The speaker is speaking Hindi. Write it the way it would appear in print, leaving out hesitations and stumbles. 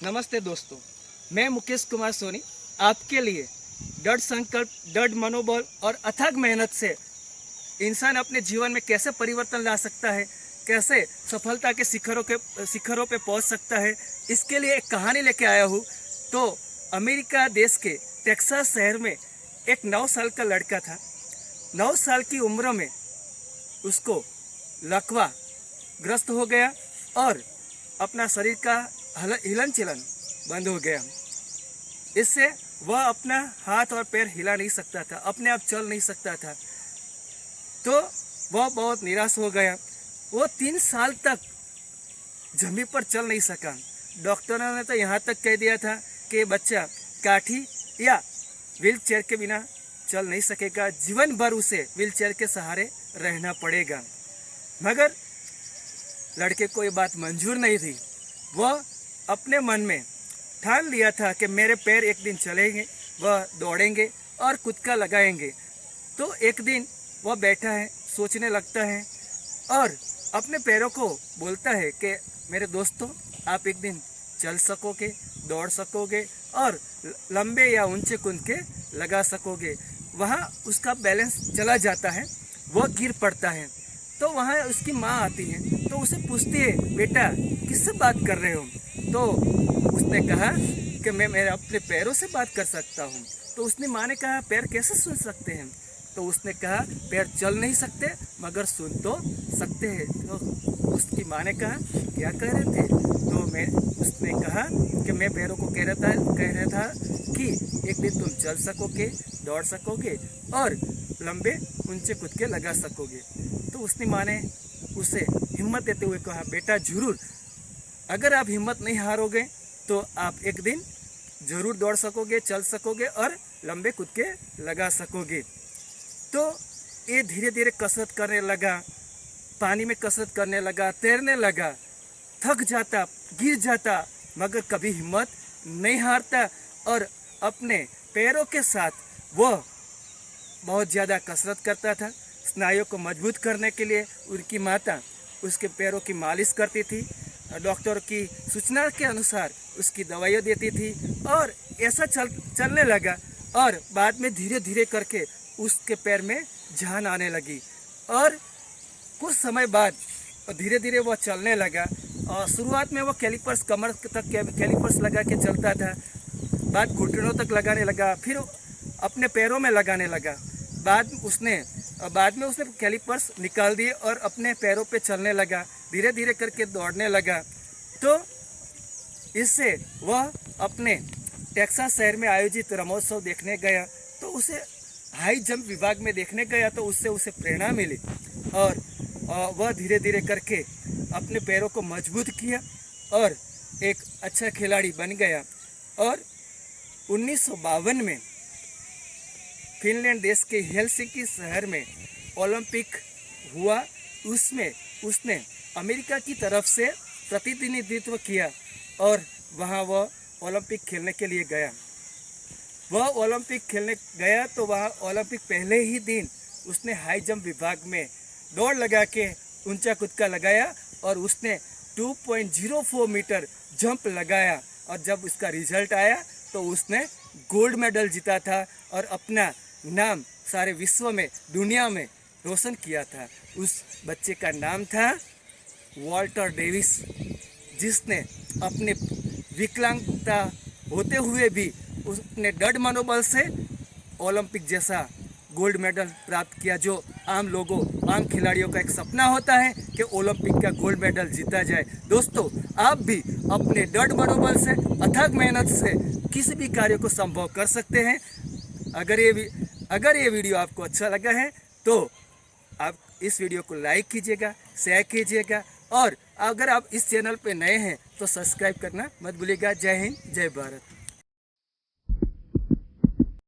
नमस्ते दोस्तों, मैं मुकेश कुमार सोनी आपके लिए दृढ़ संकल्प, दृढ़ मनोबल और अथक मेहनत से इंसान अपने जीवन में कैसे परिवर्तन ला सकता है, कैसे सफलता के शिखरों पे पहुंच सकता है, इसके लिए एक कहानी लेके आया हूँ। तो अमेरिका देश के टेक्सास शहर में एक 9 साल का लड़का था। 9 साल की उम्र में उसको लकवा ग्रस्त हो गया और अपना शरीर का हिलन चलन बंद हो गया। इससे वह अपना हाथ और पैर हिला नहीं सकता था, अपने आप चल नहीं सकता था। तो वह बहुत निराश हो गया। वो 3 साल तक जमीन पर चल नहीं सका। डॉक्टरों ने तो यहाँ तक कह दिया था कि बच्चा काठी या व्हील चेयर के बिना चल नहीं सकेगा, जीवन भर उसे व्हील चेयर के सहारे रहना पड़ेगा। मगर लड़के को ये बात मंजूर नहीं थी। वह अपने मन में ठान लिया था कि मेरे पैर एक दिन चलेंगे, वह दौड़ेंगे और कुदका लगाएंगे। तो एक दिन वह बैठा है, सोचने लगता है और अपने पैरों को बोलता है कि मेरे दोस्तों, आप एक दिन चल सकोगे, दौड़ सकोगे और लंबे या ऊंचे कुदके लगा सकोगे। वहाँ उसका बैलेंस चला जाता है, वह गिर पड़ता है। तो वहाँ उसकी माँ आती है, तो उसे पूछती है, बेटा किससे बात कर रहे हो? तो उसने कहा कि मैं मेरे अपने पैरों से बात कर सकता हूँ। तो उसने माँ ने कहा, पैर कैसे सुन सकते हैं? तो उसने कहा, पैर चल नहीं सकते मगर सुन तो सकते हैं। तो उसकी माँ ने कहा, क्या कह रहे थे? तो उसने कहा कि मैं पैरों को कह रहा था कि एक दिन तुम चल सकोगे, दौड़ सकोगे और लंबे ऊंचे कुदके लगा सकोगे। तो उसकी माँ ने उसे हिम्मत देते हुए कहा, बेटा जरूर, अगर आप हिम्मत नहीं हारोगे तो आप एक दिन जरूर दौड़ सकोगे, चल सकोगे और लंबे कुदके लगा सकोगे। तो ये धीरे धीरे कसरत करने लगा, पानी में कसरत करने लगा, तैरने लगा, थक जाता, गिर जाता, मगर कभी हिम्मत नहीं हारता और अपने पैरों के साथ वह बहुत ज़्यादा कसरत करता था। स्नायुओं को मजबूत करने के लिए उनकी माता उसके पैरों की मालिश करती थी, डॉक्टर की सूचना के अनुसार उसकी दवाइयाँ देती थी और ऐसा चलने लगा। और बाद में धीरे धीरे करके उसके पैर में जान आने लगी और कुछ समय बाद धीरे धीरे वह चलने लगा। और शुरुआत में वह कैलिपर्स, कमर तक कैलिपर्स लगा के चलता था, बाद घुटनों तक लगाने लगा, फिर अपने पैरों में लगाने लगा। बाद में उसने कैलिपर्स निकाल दिए और अपने पैरों पे चलने लगा, धीरे धीरे करके दौड़ने लगा। तो इससे वह अपने टेक्सास शहर में आयोजित रमोत्सव देखने गया। तो उसे हाई जंप विभाग में देखने गया, तो उससे उसे प्रेरणा मिली और वह धीरे धीरे करके अपने पैरों को मजबूत किया और एक अच्छा खिलाड़ी बन गया। और 1952 में फिनलैंड देश के हेलसिंकी शहर में ओलंपिक हुआ। उसमें उसने अमेरिका की तरफ से प्रतिनिधित्व किया और वहाँ वह ओलंपिक खेलने के लिए गया। वह ओलंपिक खेलने गया तो वहाँ ओलंपिक पहले ही दिन उसने हाई जंप विभाग में दौड़ लगा के ऊंचा कुदका लगाया और उसने 2.04 मीटर जंप लगाया। और जब उसका रिजल्ट आया तो उसने गोल्ड मेडल जीता था और अपना नाम सारे विश्व में, दुनिया में रोशन किया था। उस बच्चे का नाम था वॉल्टर डेविस, जिसने अपने विकलांगता होते हुए भी उसने दृढ़ मनोबल से ओलंपिक जैसा गोल्ड मेडल प्राप्त किया, जो आम खिलाड़ियों का एक सपना होता है कि ओलंपिक का गोल्ड मेडल जीता जाए। दोस्तों, आप भी अपने दृढ़ मनोबल से, अथक मेहनत से किसी भी कार्य को संभव कर सकते हैं। अगर ये वीडियो आपको अच्छा लगा है तो आप इस वीडियो को लाइक कीजिएगा, शेयर कीजिएगा और अगर आप इस चैनल पे नए हैं तो सब्सक्राइब करना मत भूलिएगा। जय हिंद, जय भारत।